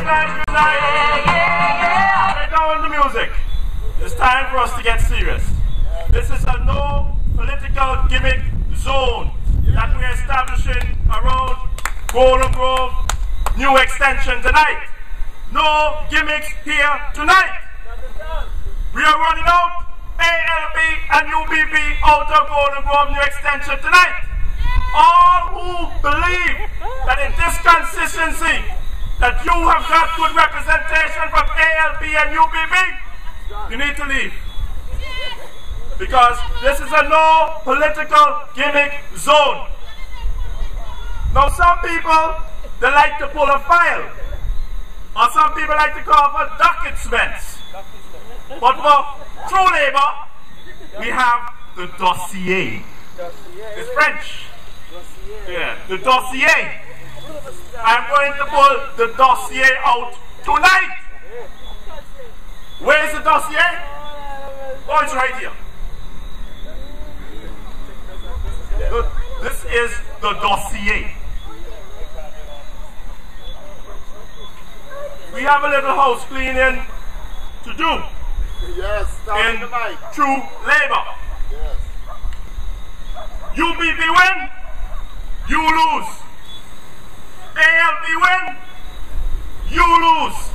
unite, unite. Lay down the music. It's time for us to get serious. This is a no political gimmick zone that we're establishing around Golden Grove New Extension tonight. No gimmicks here tonight. We are running out ALP and UBP out of Golden Grove New Extension tonight. All who believe that in this consistency that you have got good representation from ALP and UBP, you need to leave. Because this is a no political gimmick zone. Now some people, they like to pull a file. Or some people like to call for documents. But for true labor, we have the dossier. It's French. Yeah, the dossier. I'm going to pull the dossier out tonight. Where is the dossier? Oh, it's right here. This is the dossier. We have a little house cleaning to do. Yes, in true labor. Yes. UBP win, you lose. ALP win, you lose.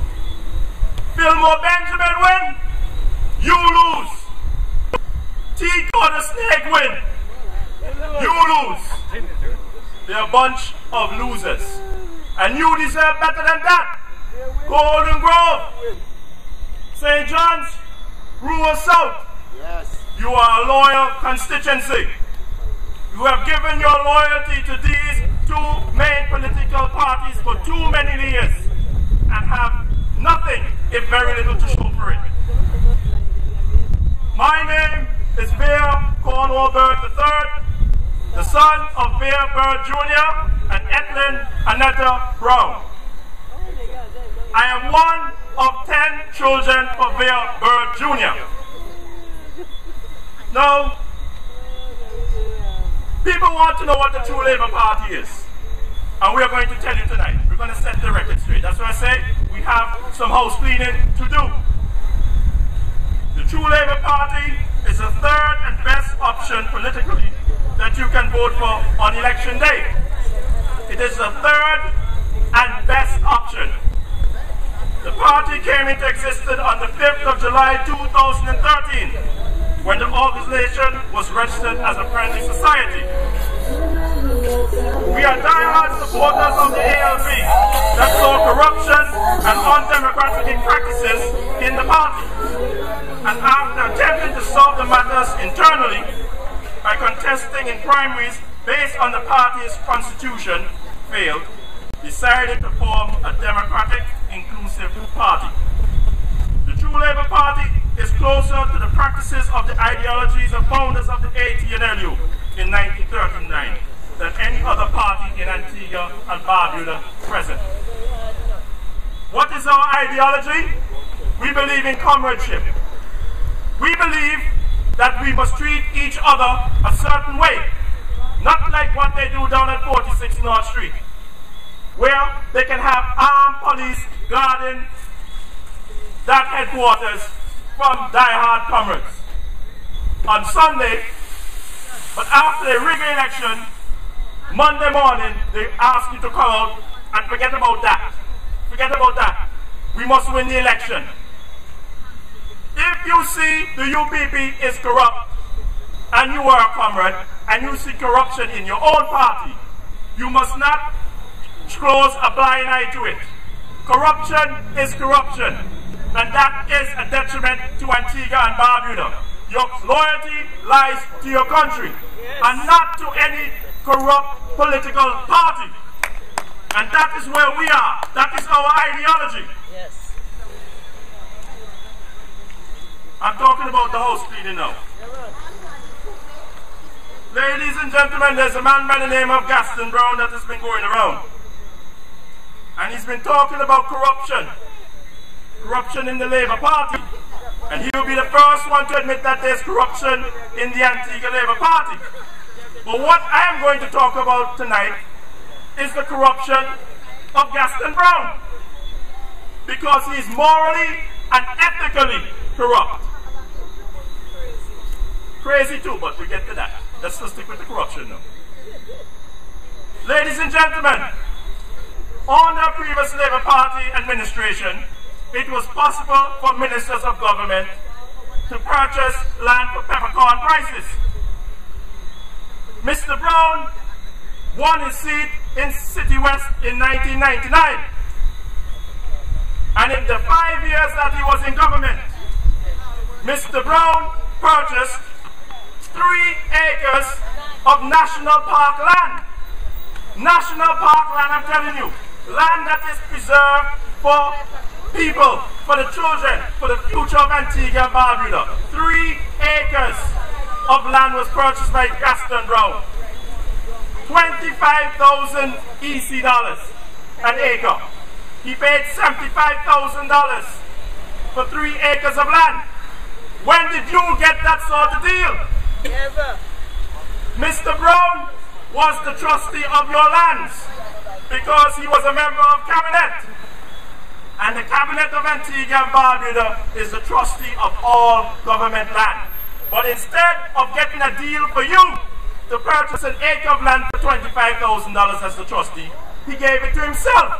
Fillmore Benjamin win, you lose. Tico the Snake win, you lose. They're a bunch of losers. And you deserve better than that. Golden Grove, St. John's, Rural South. Yes. You are a loyal constituency. You have given your loyalty to these two main political parties for too many years and have nothing, if very little, to show for it. My name is Vere Bird III, the son of Vere Bird Jr. and Etlin Annetta Brown. I am one of 10 children for Vere Bird Jr. Now, people want to know what the true Labour Party is. And we are going to tell you tonight. We're going to set the record straight. That's why I say we have some house cleaning to do. The true Labour Party is the third and best option politically that you can vote for on election day. It is the third and best option. The party came into existence on the 5th of July 2013 when the organization was registered as a friendly society. We are diehard supporters of the ALP that saw corruption and undemocratic practices in the party. And after attempting to solve the matters internally by contesting in primaries based on the party's constitution failed, decided to form a democratic, inclusive party. The True Labour Party is closer to the practices of the ideologies of founders of the ATNLU in 1939 than any other party in Antigua and Barbuda present. What is our ideology? We believe in comradeship. We believe that we must treat each other a certain way, not like what they do down at 46 North Street, where they can have armed police guarding that headquarters from die-hard comrades on Sunday, but after they rig the election, Monday morning they ask you to come out and forget about that. Forget about that. We must win the election. If you see the UBP is corrupt and you are a comrade and you see corruption in your own party, you must not close a blind eye to it. Corruption is corruption, and that is a detriment to Antigua and Barbuda. Your loyalty lies to your country and not to any corrupt political party. And that is where we are. That is our ideology. Yes. I'm talking about the house cleaning now. Ladies and gentlemen, there's a man by the name of Gaston Brown that has been going around. And he's been talking about corruption. Corruption in the Labour Party. And he will be the first one to admit that there's corruption in the Antigua Labour Party. But what I am going to talk about tonight is the corruption of Gaston Brown. because he is morally and ethically corrupt. Crazy too, but we get to that. Let's just stick with the corruption now. Ladies and gentlemen, under previous Labour Party administration, it was possible for ministers of government to purchase land for peppercorn prices. Mr. Brown won his seat in City West in 1999. And in the 5 years that he was in government, Mr. Brown purchased 3 acres of national park land. National park land, I'm telling you. Land that is preserved for people, for the children, for the future of Antigua and Barbuda. 3 acres of land was purchased by Gaston Brown. 25,000 EC dollars an acre. He paid $75,000 for 3 acres of land. When did you get that sort of deal? Never. Mr. Brown was the trustee of your lands because he was a member of cabinet. And the cabinet of Antigua and Barbuda is the trustee of all government land. But instead of getting a deal for you to purchase an acre of land for $25,000 as the trustee, he gave it to himself.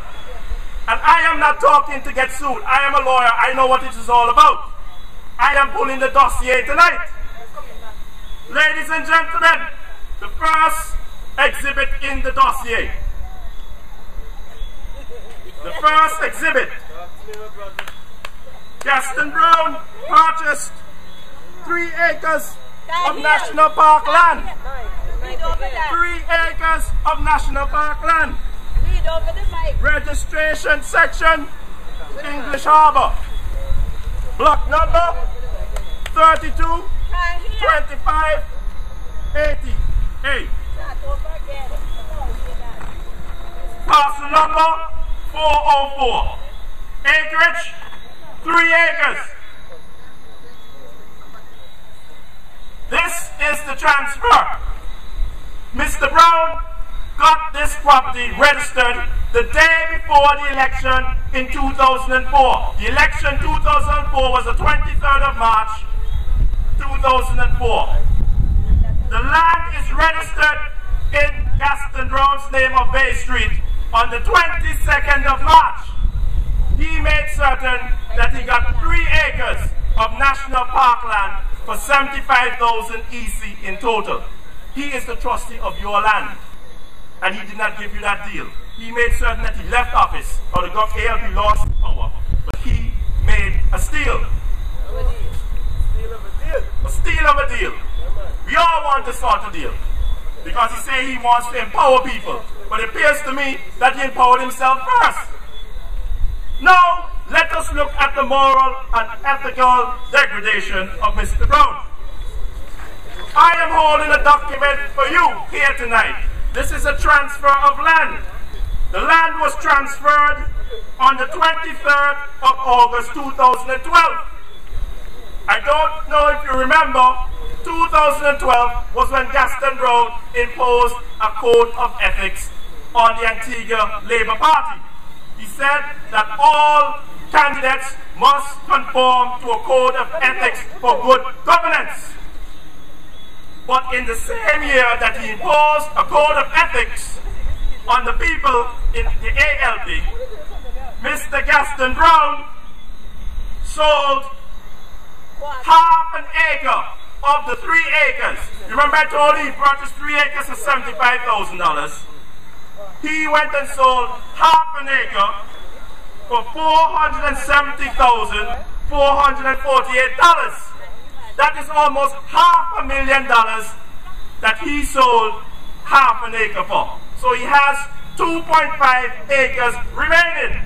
And I am not talking to get sued. I am a lawyer. I know what it is all about. I am pulling the dossier tonight. Ladies and gentlemen, the first exhibit in the dossier. The first exhibit. Gaston Brown purchased 3 acres of national park land. 3 acres of national park land. Registration section, English Harbour. Block number 322588. Parcel number 404. Acreage 3 acres. This is the transfer. Mr. Brown got this property registered the day before the election in 2004. The election 2004 was the 23rd of March 2004. The land is registered in Gaston Brown's name of Bay Street on the 22nd of March. He made certain that he got 3 acres of national park land for 75,000 EC in total. He is the trustee of your land, and he did not give you that deal. He made certain that he left office, or the ALP lost power, but he made a steal. A steal of a deal. We all want this sort of deal, because he says he wants to empower people, but it appears to me that he empowered himself first. Now, let us look at the moral and ethical degradation of Mr. Brown. I am holding a document for you here tonight. This is a transfer of land. The land was transferred on the 23rd of August 2012. I don't know if you remember, 2012 was when Gaston Brown imposed a code of ethics on the Antigua Labour Party. He said that all candidates must conform to a code of ethics for good governance. But in the same year that he imposed a code of ethics on the people in the ALP, Mr. Gaston Brown sold half an acre of the 3 acres. Remember I told you he purchased 3 acres for $75,000. He went and sold half an acre for $470,448. That is almost $500,000 that he sold half an acre for. So he has 2.5 acres remaining.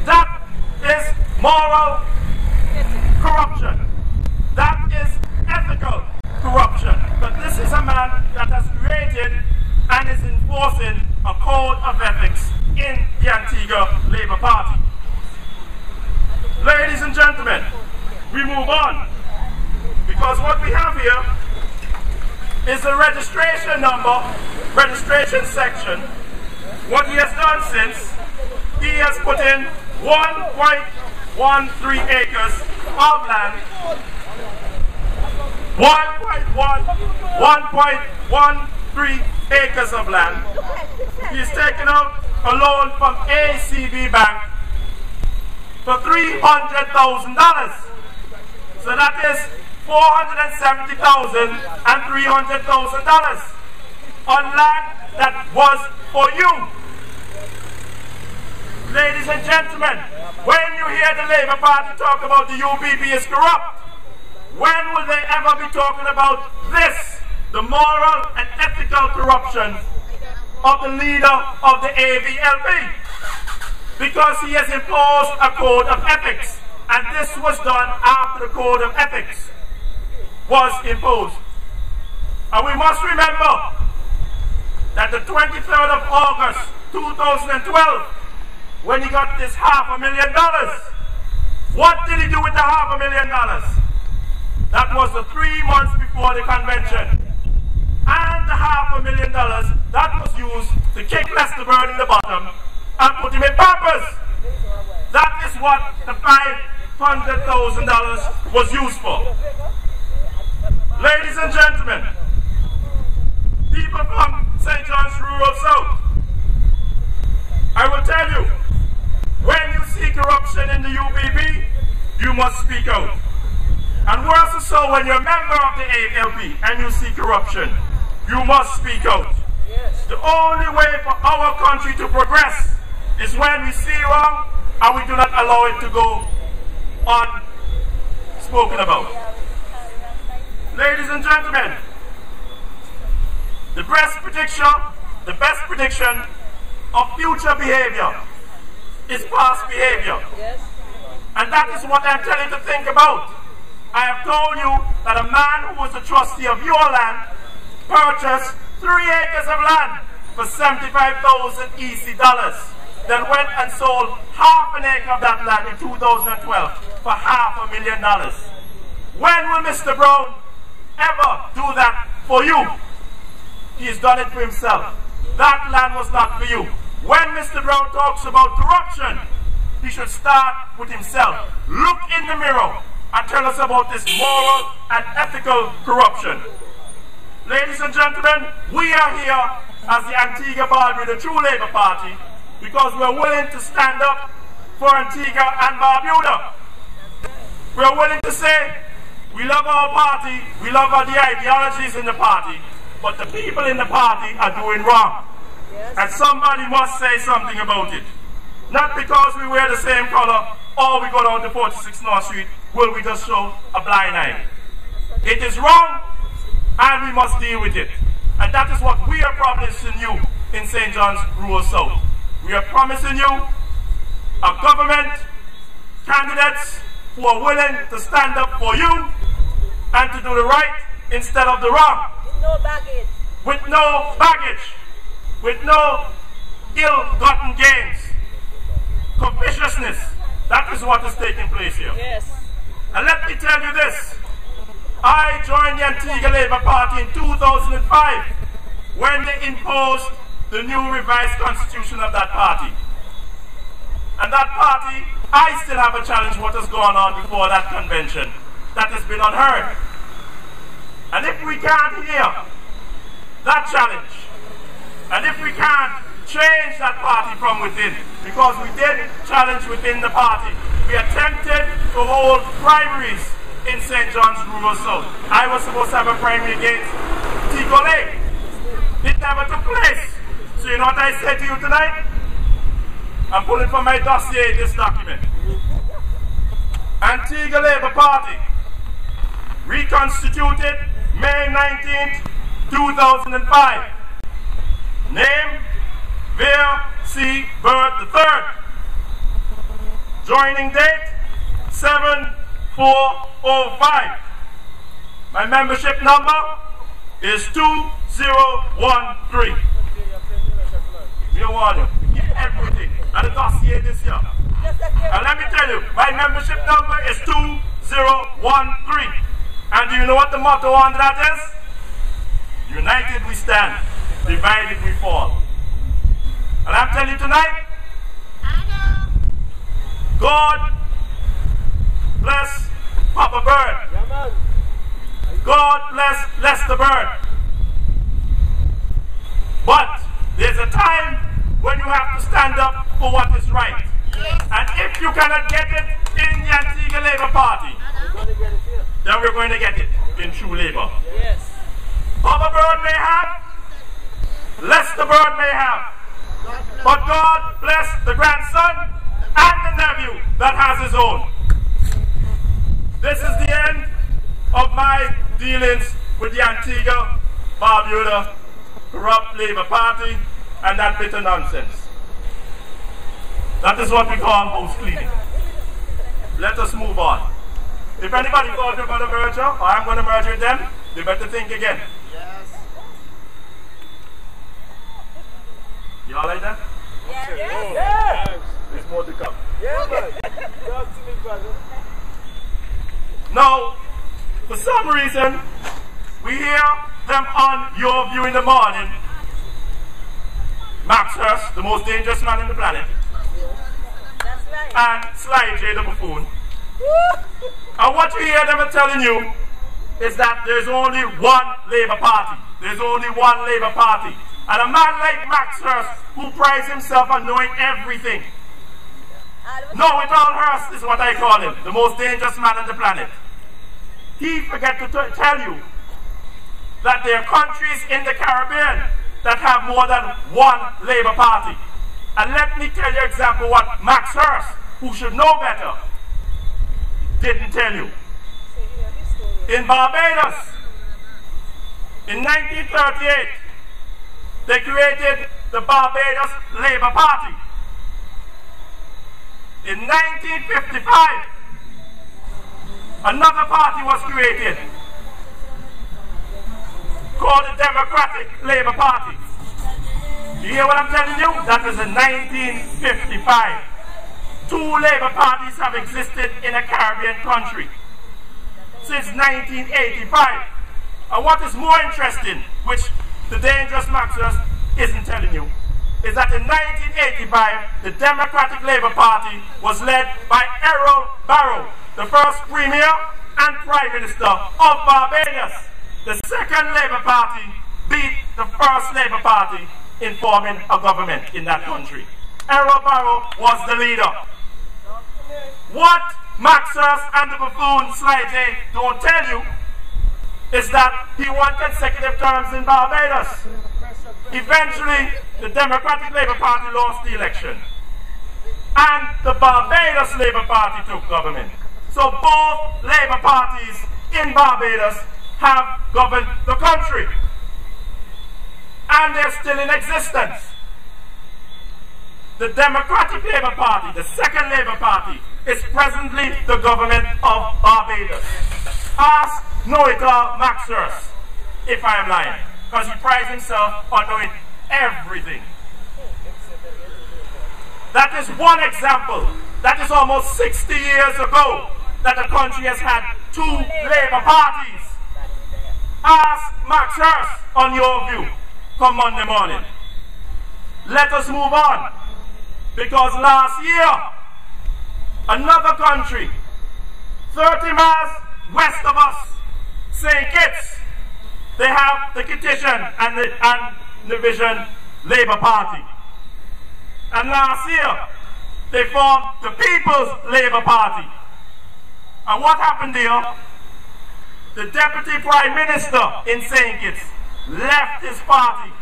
That is moral corruption. That is ethical corruption. But this is a man that has created and is enforcing a code of ethics in the Antigua Labour Party. Ladies and gentlemen, we move on, because what we have here is the registration number, registration section. What he has done since, he has put in 1.13 acres of land, 1.13 acres of land. He's taken out a loan from ACB Bank for $300,000. So that is $470,000 and $300,000 on land that was for you. Ladies and gentlemen, when you hear the Labour Party talk about the UBB is corrupt, when will they ever be talking about this, the moral and ethical corruption of the leader of the AVLP? Because he has imposed a code of ethics, and this was done after the code of ethics was imposed. And we must remember that the 23rd of August 2012, when he got this $500,000, what did he do with the $500,000? That was the 3 months before the convention. And the $500,000 that was used to kick Lester Bird in the bottom and put him in Pampers. That is what the $500,000 was used for. Ladies and gentlemen, people from St. John's Rural South, I will tell you, when you see corruption in the UBB, you must speak out. And worse so, when you're a member of the ALP and you see corruption, you must speak out. Yes. The only way for our country to progress is when we see wrong and we do not allow it to go unspoken about. Ladies and gentlemen, the best prediction of future behavior is past behavior. Yes. And that is what I'm telling you to think about. I have told you that a man who was a trustee of your land purchased 3 acres of land for $75,000 EC dollars, then went and sold half an acre of that land in 2012 for $500,000. When will Mr. Brown ever do that for you? He's done it for himself. That land was not for you. When Mr. Brown talks about corruption, he should start with himself. Look in the mirror and tell us about this moral and ethical corruption. Ladies and gentlemen, we are here as the Antigua-Barbuda, the true Labour Party, because we're willing to stand up for Antigua and Barbuda. We're willing to say we love our party, we love the ideologies in the party, but the people in the party are doing wrong. Yes. And somebody must say something about it. Not because we wear the same color or we go down to 46 North Street will we just show a blind eye. It is wrong and we must deal with it. And that is what we are promising you in St. John's Rural South. We are promising you a government, candidates who are willing to stand up for you and to do the right instead of the wrong. With no baggage. With no baggage. With no ill-gotten gains. Covetousness. That is what is taking place here. Yes. And let me tell you this. I joined the Antigua Labour Party in 2005 when they imposed the new revised constitution of that party. And that party, I still have a challenge what has gone on before that convention. That has been unheard. And if we can't hear that challenge, and if we can't change that party from within, because we did challenge within the party, we attempted to hold primaries in St. John's Rural South. I was supposed to have a primary against Tico Lake. It never took place. So you know what I said to you tonight? I'm pulling from my dossier this document. Antigua Labour Party, reconstituted May 19th, 2005. Name, Vere C. Bird III. Joining date, 7/4/05. My membership number is 2013. We warn you, get everything. And the dossier this year. And let me tell you, my membership number is 2013. And do you know what the motto on that is? United we stand, divided we fall. And I'm telling you tonight, God bless Papa Bird. Yeah, man. God bless Lester Bird. But there's a time when you have to stand up for what is right. And if you cannot get it in the Antigua Labour Party, then we're going to get it in True Labour. Yes. Papa Bird may have, Lester Bird may have, but God bless the grandson and the nephew that has his own. This is the end of my dealings with the Antigua Barbuda corrupt Labour Party and that bitter nonsense. That is what we call house cleaning. Let us move on. If anybody calls me about a merger, or I'm going to merge with them, they better think again. Yes. You all like that? Yes. Yes. There's more to come. Yeah, man. Talk to me, brother. Now, for some reason, we hear them on Your View in the morning. Max Hurst, the most dangerous man on the planet. That's right. And Sly J, the buffoon. And what you hear them telling you is that there's only one Labour Party. There's only one Labour Party. And a man like Max Hurst, who prides himself on knowing everything. Know-it-all Hurst is what I call him, the most dangerous man on the planet. He forget to tell you that there are countries in the Caribbean that have more than one Labour Party. And let me tell you example what Max Hurst, who should know better, didn't tell you. In Barbados, in 1938, they created the Barbados Labour Party. In 1955, another party was created called the Democratic Labour Party. You hear what I'm telling you? That was in 1955. Two Labour parties have existed in a Caribbean country since 1985. And what is more interesting, which the dangerous Max Hurst isn't telling you, is that in 1985, the Democratic Labour Party was led by Errol Barrow, the first Premier and Prime Minister of Barbados. The second Labour Party beat the first Labour Party in forming a government in that country. Errol Barrow was the leader. What Max Hurst and the buffoon Sly J don't tell you is that he won consecutive terms in Barbados. Eventually, the Democratic Labour Party lost the election. And the Barbados Labour Party took government. So both Labour parties in Barbados have governed the country. And they're still in existence. The Democratic Labour Party, the second Labour Party, is presently the government of Barbados. Ask know-it-all Max Hurst if I am lying, because he prides himself on knowing everything. That is one example. That is almost 60 years ago that the country has had two Labour parties. Ask Max Hurst on Your View come Monday morning. Let us move on, because last year another country 30 miles west of us, St. Kitts, they have the Kittitian and the Vision Labour Party. And last year, they formed the People's Labour Party. And what happened there? The Deputy Prime Minister in St. Kitts left his party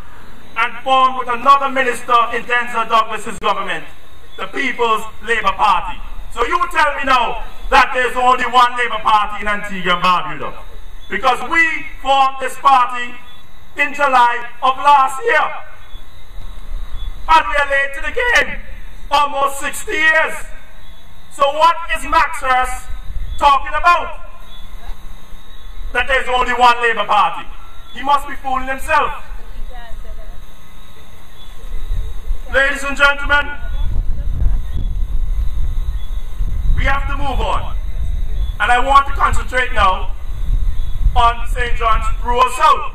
and formed with another minister in Denzel Douglas's government, the People's Labour Party. So you tell me now that there's only one Labour Party in Antigua and Barbuda, because we formed this party in July of last year. And we are late to the game, almost 60 years. So what is Max Hurst talking about? That there's only one Labour Party. He must be fooling himself. Ladies and gentlemen, we have to move on. And I want to concentrate now on St. John's Rural South.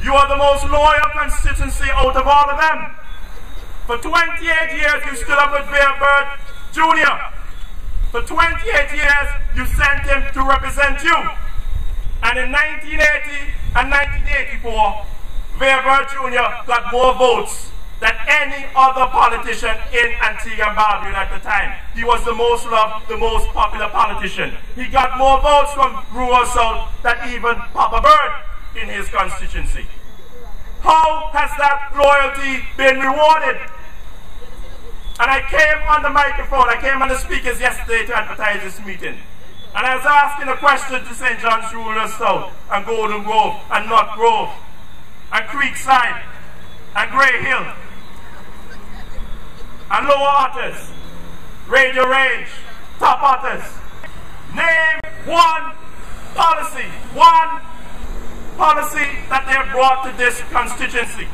You are the most loyal constituency out of all of them. For 28 years you stood up with Vere Bird Jr. For 28 years, you sent him to represent you. And in 1980 and 1984, Vere Jr. got more votes than any other politician in Antigua and Barbuda at the time. He was the most loved, the most popular politician. He got more votes from rural South than even Papa Bird in his constituency. How has that loyalty been rewarded? And I came on the microphone, I came on the speakers yesterday to advertise this meeting. And I was asking a question to St. John's Rural South, and Golden Grove, and North Grove, and Creekside, and Grey Hill, and Lower Otters, Radio Range, Top Otters. Name one policy that they have brought to this constituency.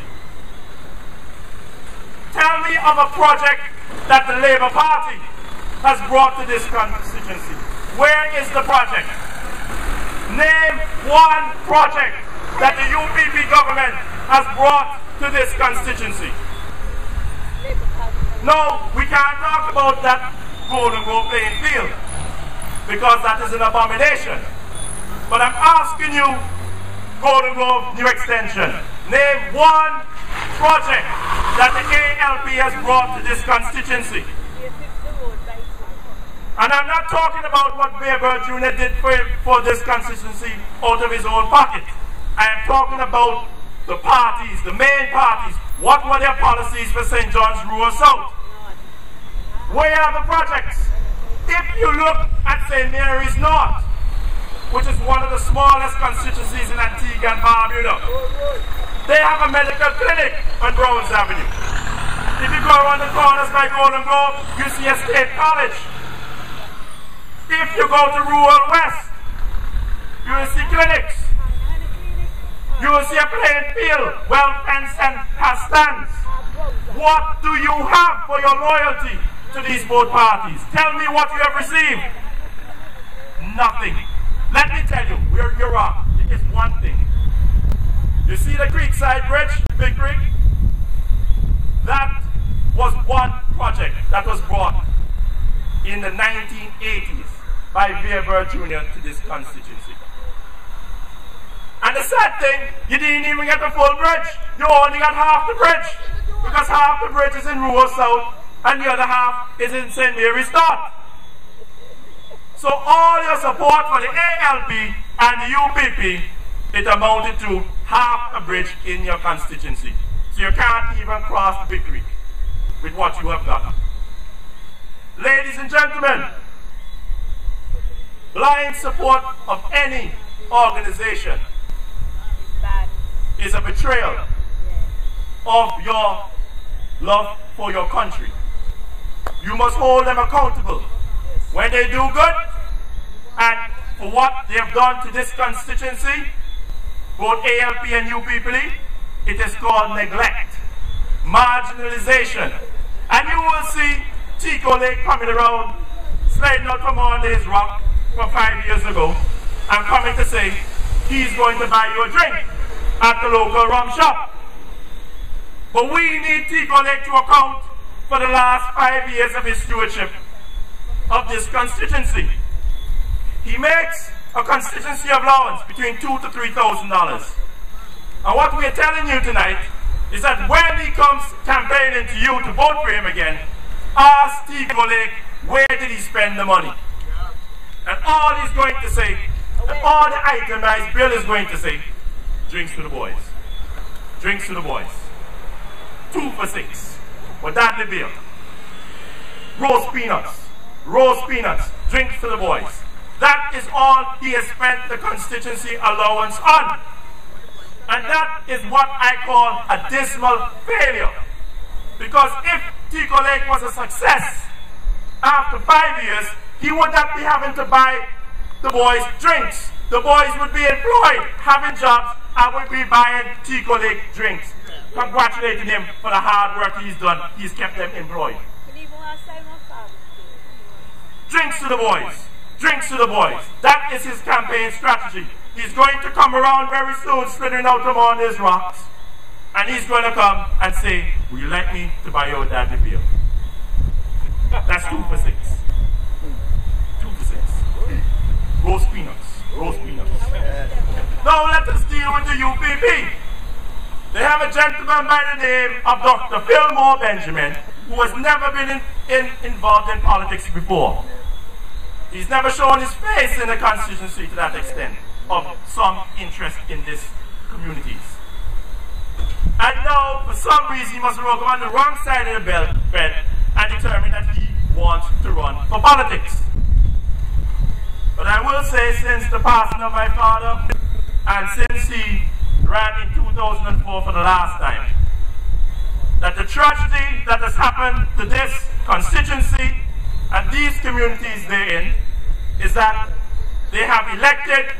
Tell me of a project that the Labour Party has brought to this constituency. Where is the project? Name one project that the UPP government has brought to this constituency. No, we can't talk about that Golden Grove playing field because that is an abomination. But I'm asking you, Golden Grove New Extension, name one project that the ALP has brought to this constituency. And I'm not talking about what Vere Jr. did for this constituency out of his own pocket. I am talking about the parties, the main parties. What were their policies for St. John's Rural South? Where are the projects? If you look at St. Mary's North, which is one of the smallest constituencies in Antigua and Barbuda, they have a medical clinic on Browns Avenue. If you go around the corners by Golden Grove, you see a state college. If you go to Rural West, you will see clinics. You will see a playing field, well fenced and has stands. What do you have for your loyalty to these both parties? Tell me what you have received. Nothing. Let me tell you, you're wrong. It is one thing. You see the Creekside Bridge, Big Creek? That was one project that was brought in the 1980s by Vere Jr. to this constituency. And the sad thing, you didn't even get the full bridge. You only got half the bridge. Because half the bridge is in Rural South and the other half is in St. Mary's North. So all your support for the ALP and the UPP, it amounted to half a bridge in your constituency. So you can't even cross the Big Creek with what you have done. Ladies and gentlemen, blind support of any organization is a betrayal of your love for your country. You must hold them accountable when they do good, and for what they have done to this constituency, both ALP and UPP, it is called neglect, marginalization. And you will see Chico Lake coming around, sliding out from under his rock from 5 years ago, and coming to say he's going to buy you a drink at the local rum shop. But we need Chico Lake to account for the last 5 years of his stewardship of this constituency. He makes a constituency allowance between $2,000 to $3,000. And what we're telling you tonight is that when he comes campaigning to you to vote for him again, ask Chico Lake, where did he spend the money? And all he's going to say, and all the itemized bill is going to say, drinks to the boys. Drinks to the boys. 2 for $6. But that's the bill. Roast peanuts. Roast peanuts. Drinks to the boys. That is all he has spent the constituency allowance on. And that is what I call a dismal failure. Because if Chico Lake was a success, after 5 years, he would not be having to buy the boys drinks. The boys would be employed, having jobs, and would be buying Chico Lake drinks. Congratulating him for the hard work he's done. He's kept them employed. Drinks to the boys. Drinks to the boys. That is his campaign strategy. He's going to come around very soon, slithering out from on his rocks. And he's going to come and say, would you like me to buy your daddy beer? That That's 2 for 6. 2 for 6. Roast peanuts. Roast peanuts. Now let us deal with the UPP. They have a gentleman by the name of Dr. Fillmore Benjamin, who has never been involved in politics before. He's never shown his face in the constituency to that extent of some interest in these communities. And now, for some reason, he must have on the wrong side of the bed and determined that he wants to run for politics. But I will say, since the passing of my father, and since he ran in 2004 for the last time, that the tragedy that has happened to this constituency and these communities therein is that they have elected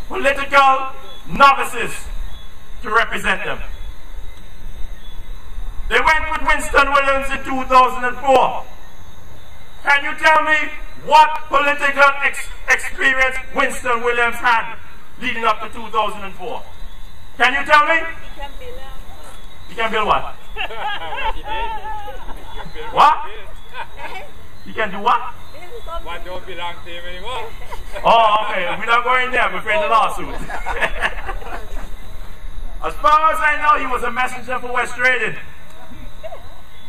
political novices to represent them. They went with Winston Williams in 2004. Can you tell me what political experience Winston Williams had leading up to 2004? Can you tell me? He can build a He can build what? What? He can do what? One don't belong to him anymore. Oh, okay. We're not going there. We're afraid of the lawsuit. As far as I know, he was a messenger for West Trading.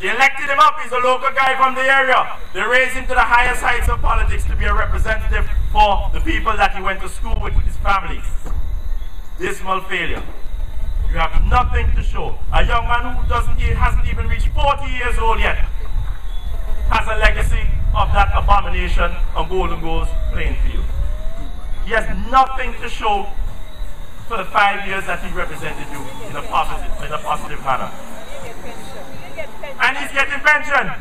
They elected him up. He's a local guy from the area. They raised him to the highest heights of politics to be a representative for the people that he went to school with his family. Dismal failure. You have nothing to show. A young man who hasn't even reached 40 years old yet has a legacy of that abomination on Golden Goals playing field. He has nothing to show for the 5 years that he represented you in a positive manner. And he's getting pension.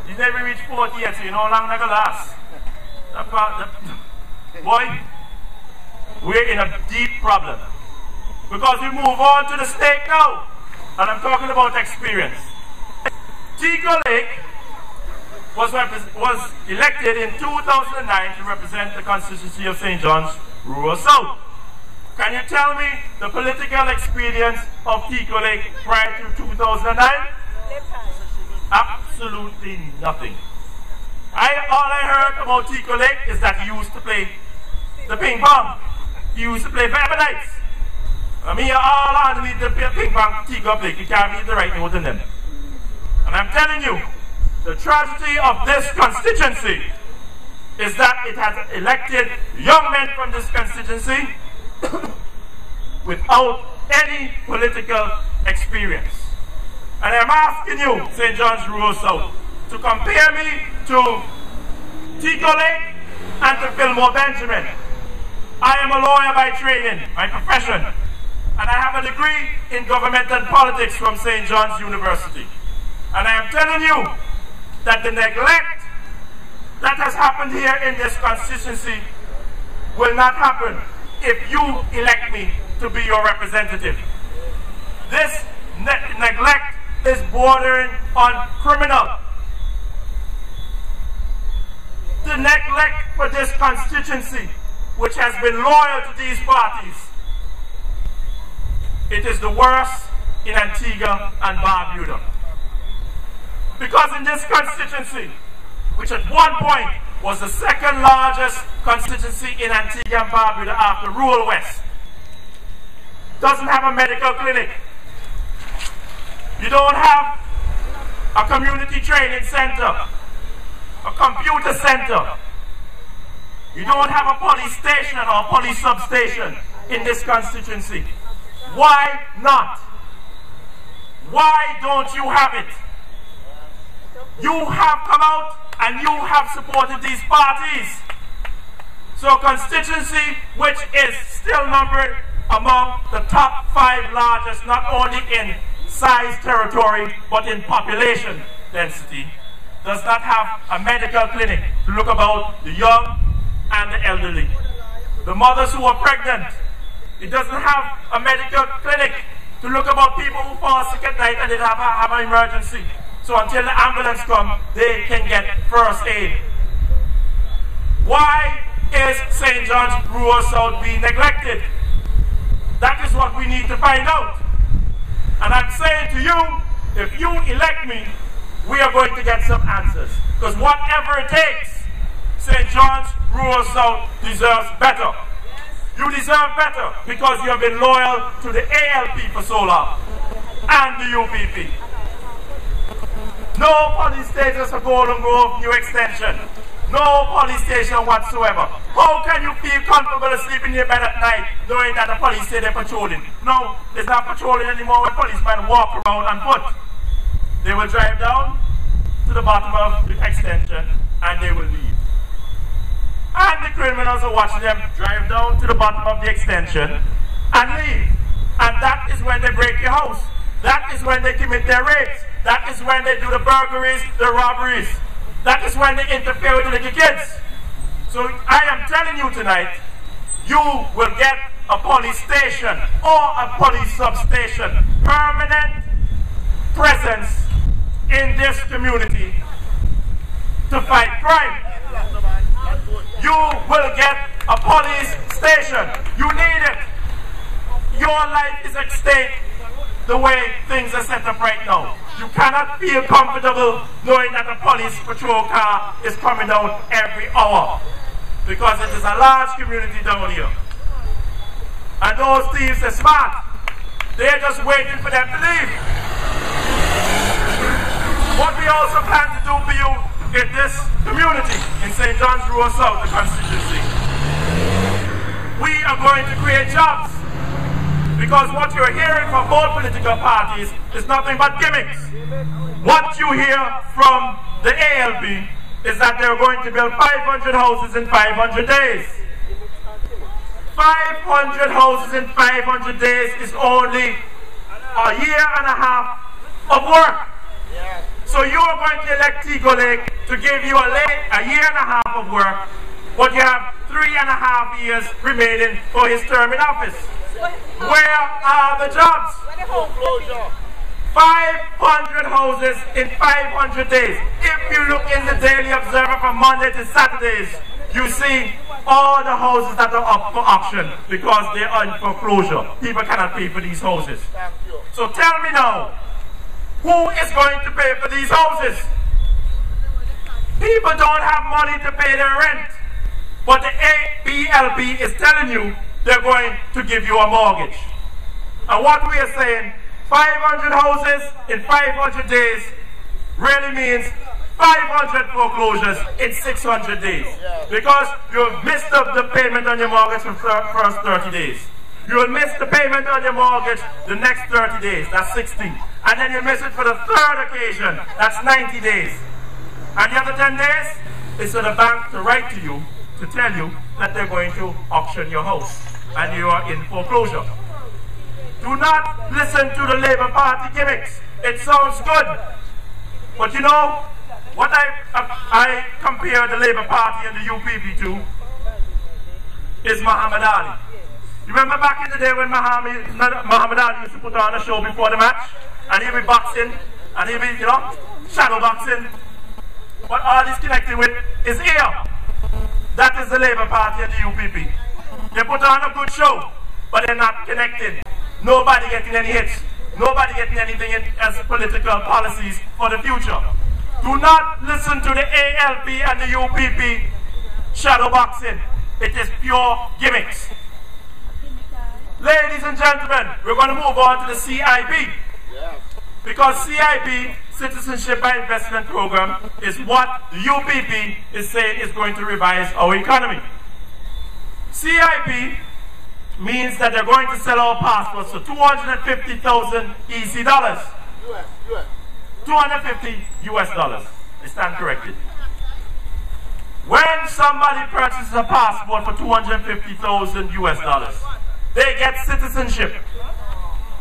He's never reached 40 yet, so you know how long that will last. Boy, we're in a deep problem. Because we move on to the stake now. And I'm talking about experience. Tico Lake was elected in 2009 to represent the constituency of St. John's Rural South. Can you tell me the political experience of Tico Lake prior to 2009? Absolutely nothing. All I heard about Tico Lake is that he used to play the ping pong. He used to play for Ebonites. I mean, all underneath the ping pong Tico Lake, you can't read the right note in them. And I'm telling you, the tragedy of this constituency is that it has elected young men from this constituency without any political experience. And I'm asking you, St. John's Rural South, to compare me to Tico Lake and to Fillmore Benjamin. I am a lawyer by training, my profession, and I have a degree in government and politics from St. John's University. And I am telling you that the neglect that has happened here in this constituency will not happen if you elect me to be your representative. This neglect is bordering on criminal. The neglect for this constituency, which has been loyal to these parties, it is the worst in Antigua and Barbuda. Because in this constituency, which at one point was the second largest constituency in Antigua and Barbuda after Rural West, doesn't have a medical clinic. You don't have a community training center, a computer center. You don't have a police station or a police substation in this constituency. Why not? Why don't you have it? You have come out and you have supported these parties. So a constituency which is still numbered among the top 5 largest, not only in size territory, but in population density, does not have a medical clinic to look about the young and the elderly. The mothers who are pregnant, it doesn't have a medical clinic to look about people who fall sick at night and they have an emergency. So until the ambulance comes, they can get first aid. Why is St. John's Rural South being neglected? That is what we need to find out. And I'm saying to you, if you elect me we are going to get some answers. Because whatever it takes, St. John's Rural South deserves better. You deserve better because you have been loyal to the ALP for so long and the UPP. No police stations for Golden Grove, New Extension. No police station whatsoever. How can you feel comfortable to sleep in your bed at night knowing that the police say they're patrolling? No, it's not patrolling anymore when policemen walk around on foot. They will drive down to the bottom of the extension and they will leave. And the criminals are watching them drive down to the bottom of the extension and leave. And that is when they break your house. That is when they commit their rapes. That is when they do the burglaries, the robberies. That is when they interfere with the little kids. So I am telling you tonight, you will get a police station or a police substation, permanent presence in this community to fight crime. You will get a police station. You need it. Your life is at stake the way things are set up right now. You cannot feel comfortable knowing that a police patrol car is coming down every hour because it is a large community down here. And those thieves are smart. They're just waiting for them to leave. What we also plan to do for you in this community, in St. John's Rural South, the constituency, we are going to create jobs. Because what you're hearing from both political parties is nothing but gimmicks. What you hear from the ALP is that they're going to build 500 houses in 500 days. 500 houses in 500 days is only a year and a half of work. So you are going to elect Tigo Lake to give you a year and a half of work, but you have 3.5 years remaining for his term in office. Where are the jobs? 500 houses in 500 days. If you look in the Daily Observer from Monday to Saturdays, you see all the houses that are up for auction because they are in foreclosure. People cannot pay for these houses. So tell me now, who is going to pay for these houses? People don't have money to pay their rent, but the ABLP is telling you they're going to give you a mortgage. And what we are saying, 500 houses in 500 days really means 500 foreclosures in 600 days. Because you've missed the payment on your mortgage for the first 30 days. You will miss the payment on your mortgage the next 30 days, that's 60. And then you miss it for the third occasion, that's 90 days. And the other 10 days is for the bank to write to you to tell you that they're going to auction your house and you are in foreclosure. Do not listen to the Labour Party gimmicks. It sounds good. But you know, what I compare the Labour Party and the UPP to is Muhammad Ali. You remember back in the day when Muhammad Ali used to put on a show before the match? And he'd be boxing, and he'd be, shadow boxing. What all he's connected with is ear. That is the Labour Party and the UPP. They put on a good show, but they're not connected. Nobody getting any hits. Nobody getting anything as political policies for the future. Do not listen to the ALP and the UPP shadow boxing. It is pure gimmicks. Ladies and gentlemen, we're going to move on to the CIP. Because CIP, Citizenship and Investment Program, is what the UPP is saying is going to revise our economy. CIP means that they're going to sell our passports for $250,000 EC dollars. 250 US dollars. I stand corrected. When somebody purchases a passport for 250,000 US dollars, they get citizenship.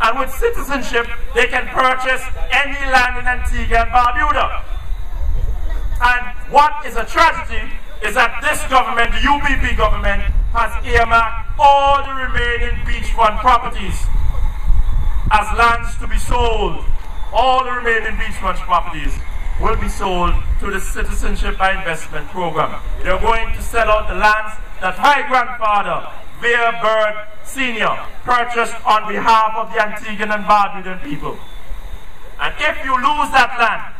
And with citizenship, they can purchase any land in Antigua and Barbuda. And what is a tragedy is that this government, the UPP government, has earmarked all the remaining beachfront properties as lands to be sold. All the remaining beachfront properties will be sold to the Citizenship and Investment Program. They're going to sell out the lands that my grandfather, Vere Sr., purchased on behalf of the Antiguan and Barbudan people. And if you lose that land,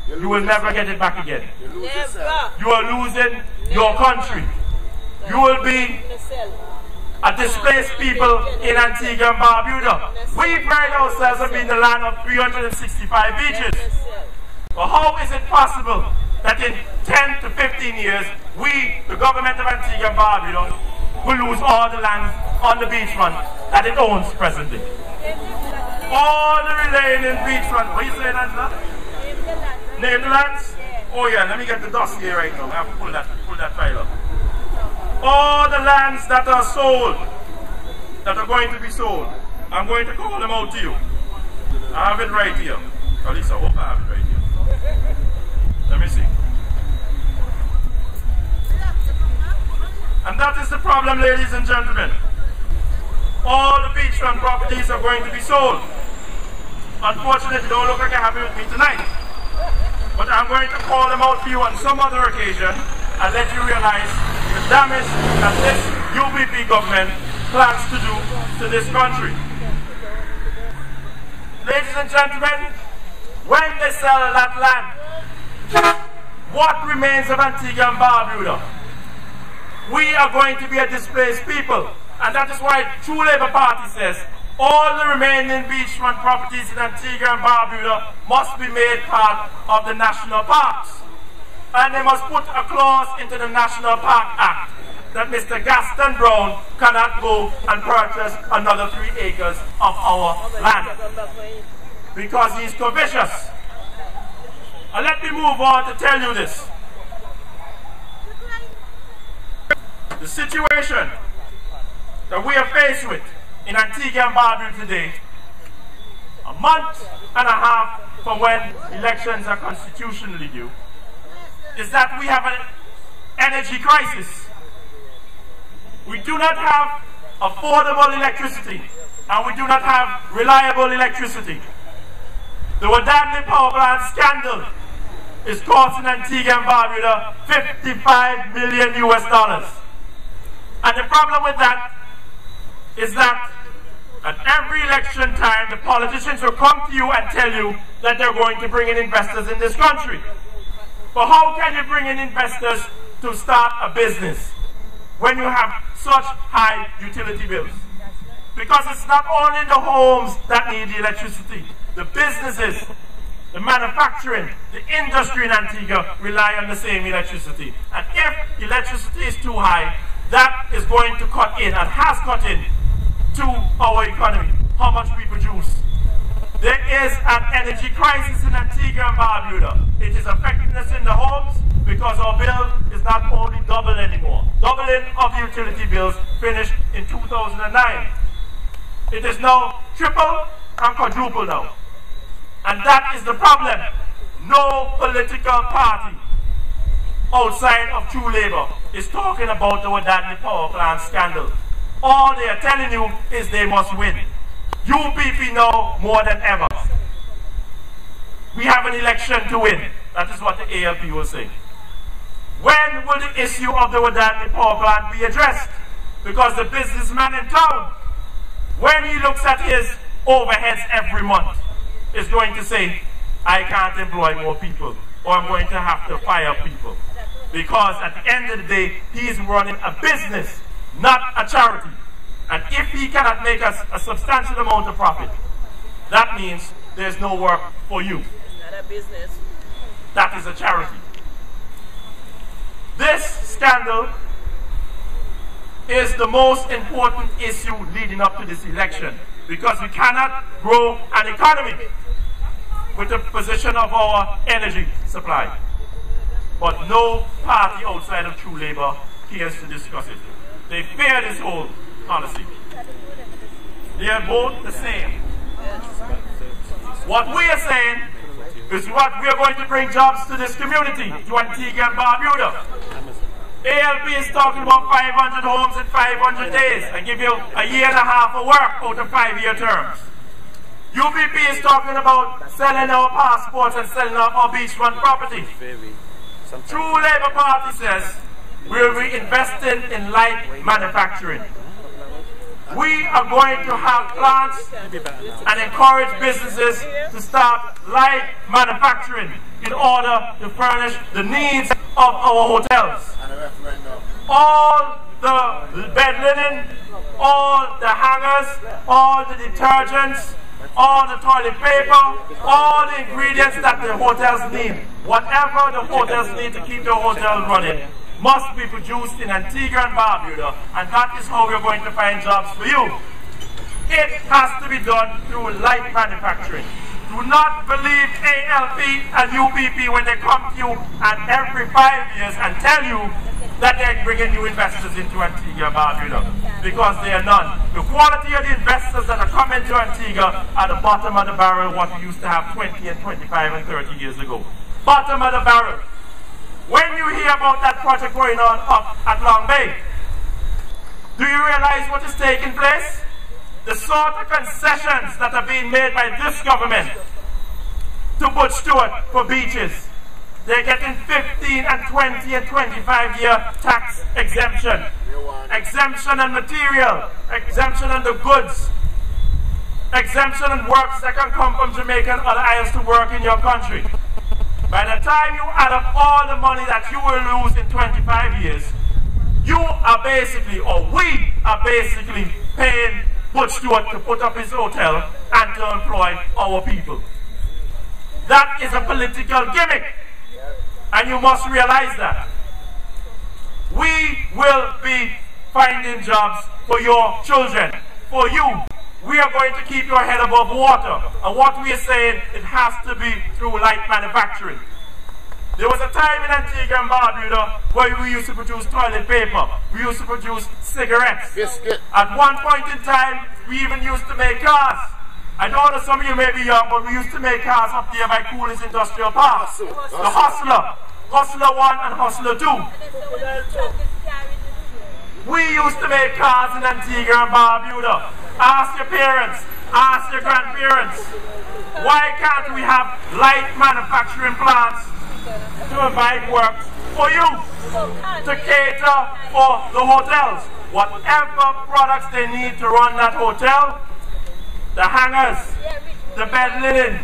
you will never get it back again. Never. You are losing your country. You will be a displaced people in Antigua and Barbuda. We pride ourselves on being the land of 365 beaches. But how is it possible that in 10 to 15 years, we, the government of Antigua and Barbuda, will lose all the lands on the beachfront that it owns presently? All the remaining beachfront. What are you saying, Angela? Name the lands? Oh yeah, let me get the dossier right now. I have to pull that file up. All the lands that are sold, that are going to be sold, I'm going to call them out to you. I have it right here. At least I hope I have it right here. Let me see. And that is the problem, ladies and gentlemen. All the beachfront properties are going to be sold. Unfortunately, don't look like you're happy with me tonight. But I'm going to call them out for you on some other occasion and let you realize the damage that this UBP government plans to do to this country. Ladies and gentlemen, when they sell that land, what remains of Antigua and Barbuda? We are going to be a displaced people. And that is why True Labour Party says all the remaining beachfront properties in Antigua and Barbuda must be made part of the national parks. And they must put a clause into the National Park Act that Mr. Gaston Brown cannot go and purchase another 3 acres of our land because he's covetous. And let me move on to tell you this. The situation that we are faced with in Antigua and Barbuda today, a month and a half from when elections are constitutionally due, is that we have an energy crisis. We do not have affordable electricity, and we do not have reliable electricity. The Wadadli power plant scandal is costing Antigua and Barbuda $55 million US. And the problem with that is that at every election time, the politicians will come to you and tell you that they're going to bring in investors in this country. But how can you bring in investors to start a business when you have such high utility bills? Because it's not only the homes that need the electricity. The businesses, the manufacturing, the industry in Antigua rely on the same electricity. And if electricity is too high, that is going to cut in and has cut in to our economy, how much we produce. There is an energy crisis in Antigua and Barbuda. It is affecting us in the homes because our bill is not only double anymore. Doubling of the utility bills finished in 2009. It is now triple and quadruple now. And that is the problem. No political party outside of True Labour is talking about the Wadadli power plant scandal. All they are telling you is they must win. UPP now more than ever. We have an election to win. That is what the ALP will say. When will the issue of the Wadadli power plant be addressed? Because the businessman in town, when he looks at his overheads every month, is going to say, I can't employ more people, or I'm going to have to fire people. Because at the end of the day, he is running a business, not a charity. And if he cannot make us a substantial amount of profit, that means there's no work for you. It's not a business. That is a charity. This scandal is the most important issue leading up to this election, because we cannot grow an economy with the position of our energy supply. But no party outside of True Labour cares to discuss it. They fear this whole policy. They are both the same. What we are saying is what we are going to bring jobs to this community, to Antigua and Barbuda. ALP is talking about 500 homes in 500 days and give you a year and a half of work out of 5-year terms. UPP is talking about selling our passports and selling off our beachfront property. True Labour Party says we'll be investing in light manufacturing. We are going to have plans and encourage businesses to start light manufacturing in order to furnish the needs of our hotels. All the bed linen, all the hangers, all the detergents, all the toilet paper, all the ingredients that the hotels need, whatever the hotels need to keep the hotel running, must be produced in Antigua and Barbuda, and that is how we're going to find jobs for you. It has to be done through light manufacturing. Do not believe ALP and UPP when they come to you and every 5 years and tell you that they're bringing new investors into Antigua and Barbuda, because they are none. The quality of the investors that are coming to Antigua are the bottom of the barrel, what we used to have 20 and 25 and 30 years ago. Bottom of the barrel. When you hear about that project going on up at Long Bay, do you realize what is taking place? The sort of concessions that are being made by this government to Butch Stewart for beaches. They're getting 15 and 20 and 25-year tax exemption. Exemption on material, exemption on the goods, exemption on works that can come from Jamaica and other islands to work in your country. By the time you add up all the money that you will lose in 25 years, you are basically, or we are basically paying Butch Stewart to put up his hotel and to employ our people. That is a political gimmick, and you must realize that. We will be finding jobs for your children, for you. We are going to keep your head above water. And what we are saying, it has to be through light manufacturing. There was a time in Antigua and Barbuda where we used to produce toilet paper. We used to produce cigarettes. Biscuit. At one point in time, we even used to make cars. I know that some of you may be young, but we used to make cars up there by Cooley's Industrial Park. The Hustler, Hustler 1 and Hustler 2. We used to make cars in Antigua and Barbuda. Ask your parents, ask your grandparents, why can't we have light manufacturing plants to provide work for you, to cater for the hotels? Whatever products they need to run that hotel, the hangers, the bed linen,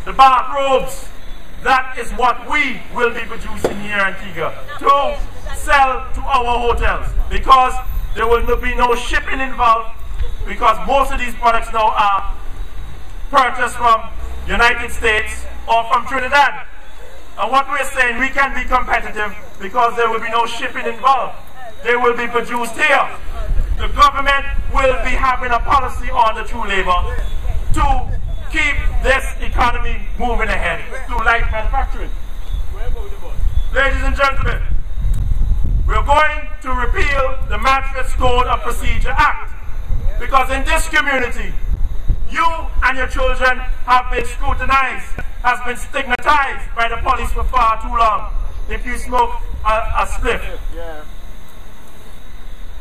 the bathrobes, that is what we will be producing here in Antigua to sell to our hotels, because there will be no shipping involved, because most of these products now are purchased from the United States or from Trinidad. And what we're saying, we can be competitive because there will be no shipping involved. They will be produced here. The government will be having a policy on the true labor to keep this economy moving ahead through light manufacturing. Ladies and gentlemen, we're going to repeal the Magistrates Code of Procedure Act, because in this community, you and your children have been scrutinized, has been stigmatized by the police for far too long if you smoke a spliff.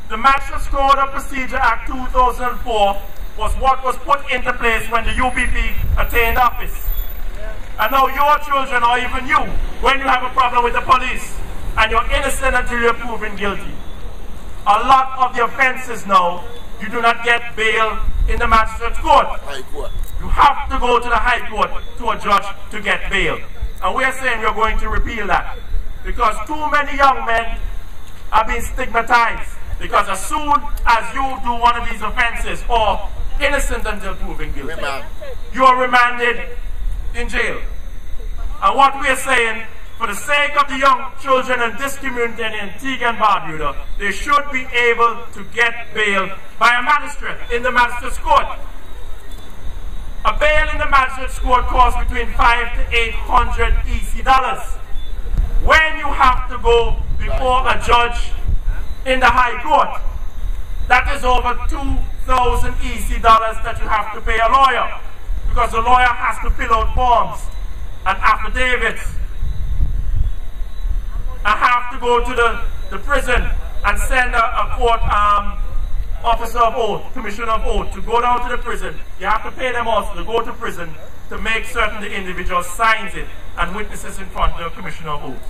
The Magistrates Code of Procedure Act 2004 was what was put into place when the UPP attained office. And now your children, or even you, when you have a problem with the police, and you're innocent until you're proven guilty. A lot of the offenses now, you do not get bail in the magistrate's court. You have to go to the High Court to a judge to get bail. And we're saying we're going to repeal that, because too many young men are being stigmatized, because as soon as you do one of these offenses, or innocent until proven guilty, you are remanded in jail. And what we're saying, for the sake of the young children in this community in Antigua and Barbuda, they should be able to get bail by a magistrate in the magistrate's court. A bail in the magistrate's court costs between $500 to $800 EC dollars. When you have to go before a judge in the High Court, that is over 2,000 EC dollars that you have to pay a lawyer, because the lawyer has to fill out forms and affidavits. I have to go to the prison and send a court officer of oath, commissioner of oath, to go down to the prison. You have to pay them also to go to prison to make certain the individual signs it and witnesses in front of the commissioner of oath.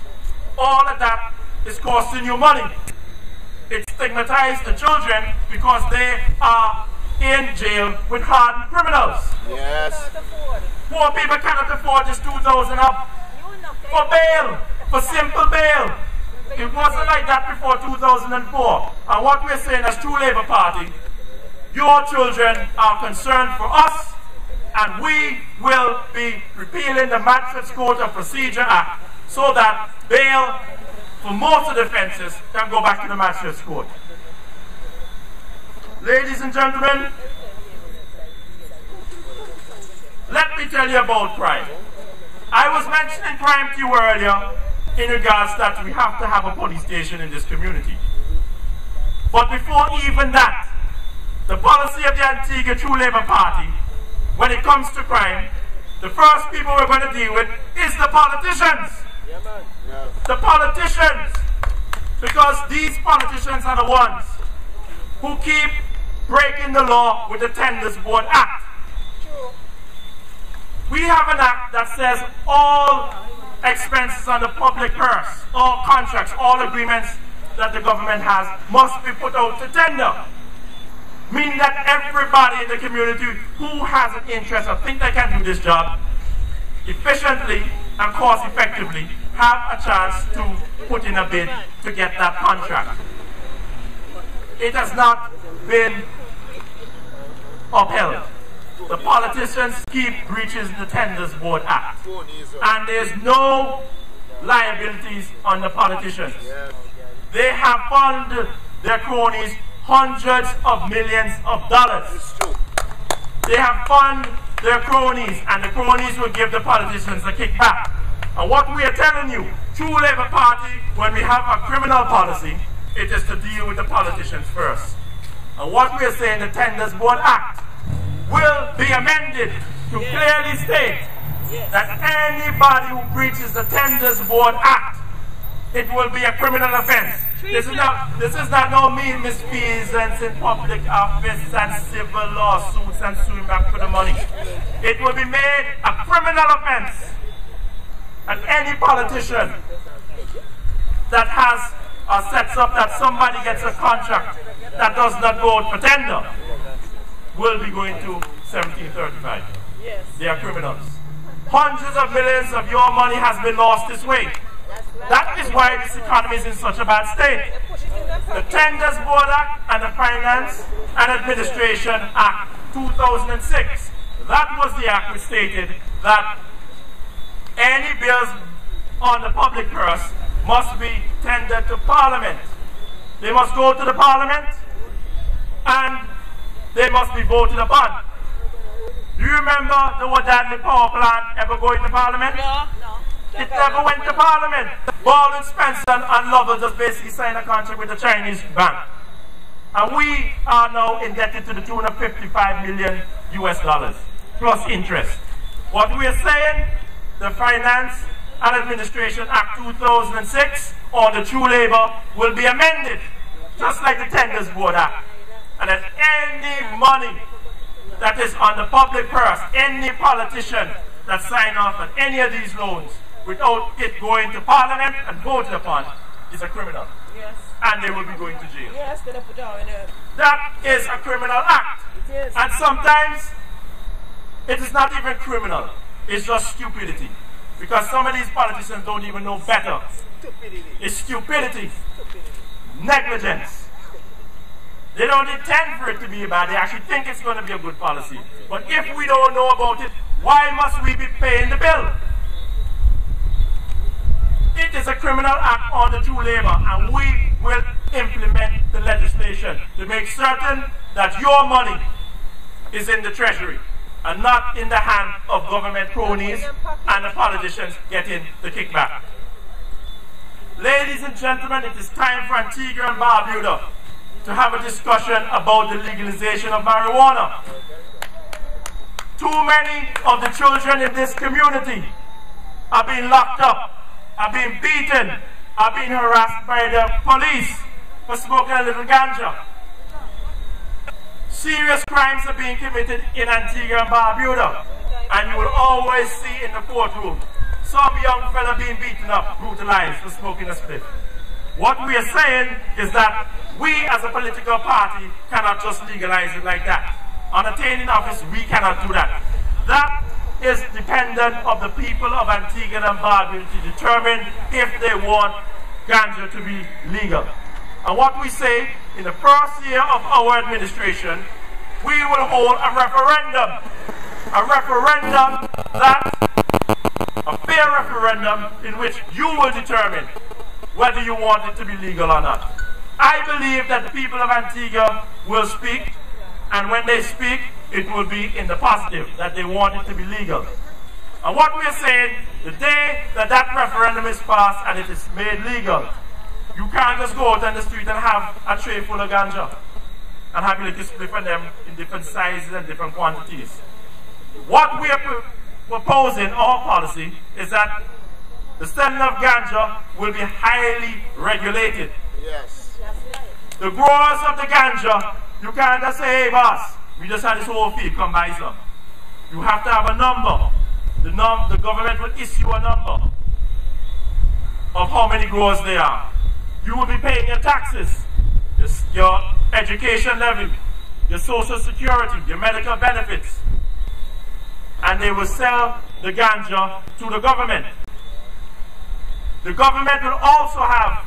All of that is costing you money. It's stigmatize the children because they are in jail with hardened criminals. Yes. Poor people cannot afford just 2,000 up for bail, for simple bail. It wasn't like that before 2004. And what we're saying as True Labour Party, your children are concerned for us, and we will be repealing the Magistrates Court of Procedure Act so that bail for most of the offences can go back to the Magistrates Court. Ladies and gentlemen, let me tell you about crime. I was mentioning crime to you earlier in regards that we have to have a police station in this community. But before even that, the policy of the Antigua True Labour Party, when it comes to crime, the first people we're going to deal with is the politicians. Yeah, man. Yeah. The politicians. Because these politicians are the ones who keep breaking the law with the Tenders Board Act. We have an act that says all expenses on the public purse, all contracts, all agreements that the government has must be put out to tender. Meaning that everybody in the community who has an interest or think they can do this job efficiently and cost effectively have a chance to put in a bid to get that contract. It has not been upheld. The politicians keep breaching the Tenders Board Act. And there's no liabilities on the politicians. They have funded their cronies hundreds of millions of dollars. They have funded their cronies, and the cronies will give the politicians a kickback. And what we are telling you, True Labour Party, when we have a criminal policy, it is to deal with the politicians first. And what we are saying, the Tenders Board Act will be amended to clearly state that anybody who breaches the Tenders Board Act, it will be a criminal offence. This is not no mean misfeasance in public office and civil lawsuits and suing back for the money. It will be made a criminal offence. And any politician that has or sets up that somebody gets a contract that does not go out for tender will be going to 1735. Yes. They are criminals. Hundreds of millions of your money has been lost this way. That is why this economy is in such a bad state. The Tenders Board Act and the Finance and Administration Act 2006, that was the act which stated that any bills on the public purse must be tendered to Parliament. They must go to the Parliament and they must be voted upon. Do you remember the Wadadley power plant ever going to Parliament? No. It never went to Parliament. Baldwin, Spencer and Lovell just basically signed a contract with the Chinese bank. And we are now indebted to the tune of $55 million US plus interest. What we are saying, the Finance and Administration Act 2006 or the True Labour will be amended, just like the Tenders Board Act. And that any money that is on the public purse, any politician that sign off on any of these loans without it going to Parliament and voted upon is a criminal. Yes. And they will be going to jail. Yes, gonna put down in it. That is a criminal act. It is. And sometimes it is not even criminal. It's just stupidity. Because some of these politicians don't even know better. It's stupidity. Negligence. They don't intend for it to be bad. They actually think it's going to be a good policy. But if we don't know about it, why must we be paying the bill? It is a criminal act on the True Labour, and we will implement the legislation to make certain that your money is in the treasury and not in the hand of government cronies and the politicians getting the kickback. Ladies and gentlemen, it is time for Antigua and Barbuda to have a discussion about the legalization of marijuana. Too many of the children in this community are being locked up, are being beaten, are being harassed by the police for smoking a little ganja. Serious crimes are being committed in Antigua and Barbuda, and you will always see in the courtroom some young fella being beaten up, brutalized for smoking a spliff. What we are saying is that we as a political party cannot just legalize it like that. On attaining office, we cannot do that. That is dependent of the people of Antigua and Barbuda to determine if they want ganja to be legal. And what we say, in the first year of our administration, we will hold a referendum. A referendum a fair referendum in which you will determine whether you want it to be legal or not. I believe that the people of Antigua will speak, and when they speak, it will be in the positive, that they want it to be legal. And what we are saying, the day that that referendum is passed and it is made legal, you can't just go out on the street and have a tray full of ganja and have like a split of them in different sizes and different quantities. What we are proposing, our policy, is that the selling of ganja will be highly regulated. Yes. The growers of the ganja, you can't just say, hey boss, we just had this whole field, come buy some. You have to have a number. The government will issue a number of how many growers there are. You will be paying your taxes, your education levy, your social security, your medical benefits. And they will sell the ganja to the government. The government will also have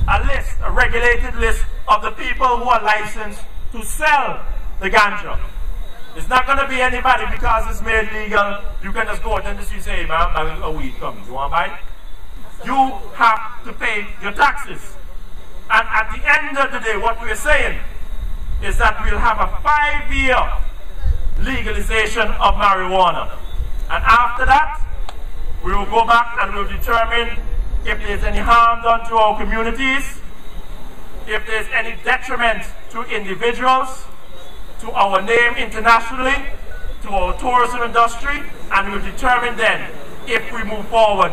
a list, a regulated list of the people who are licensed to sell the ganja. It's not going to be anybody because it's made legal. You can just go out and just say, hey man, I'm a weed, come, you want to buy it? You have to pay your taxes. And at the end of the day, what we're saying is that we'll have a 5-year legalization of marijuana. And after that, we will go back and we'll determine if there's any harm done to our communities, if there's any detriment to individuals, to our name internationally, to our tourism industry, and we'll determine then if we move forward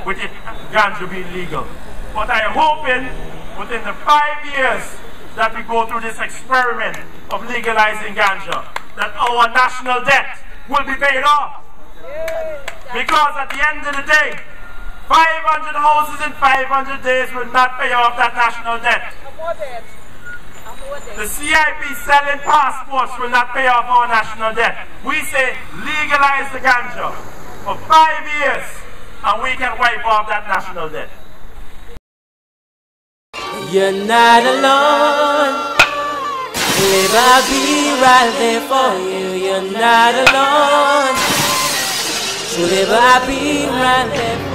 with it, ganja being legal. But I am hoping within the 5 years that we go through this experiment of legalizing ganja, that our national debt will be paid off. Because at the end of the day, 500 houses in 500 days will not pay off that national debt. The CIP selling passports will not pay off our national debt. We say legalize the ganja for 5 years and we can wipe off that national debt. You're not alone. Live, I'll be right there for you. You're not alone. Live, I'll be right there for you.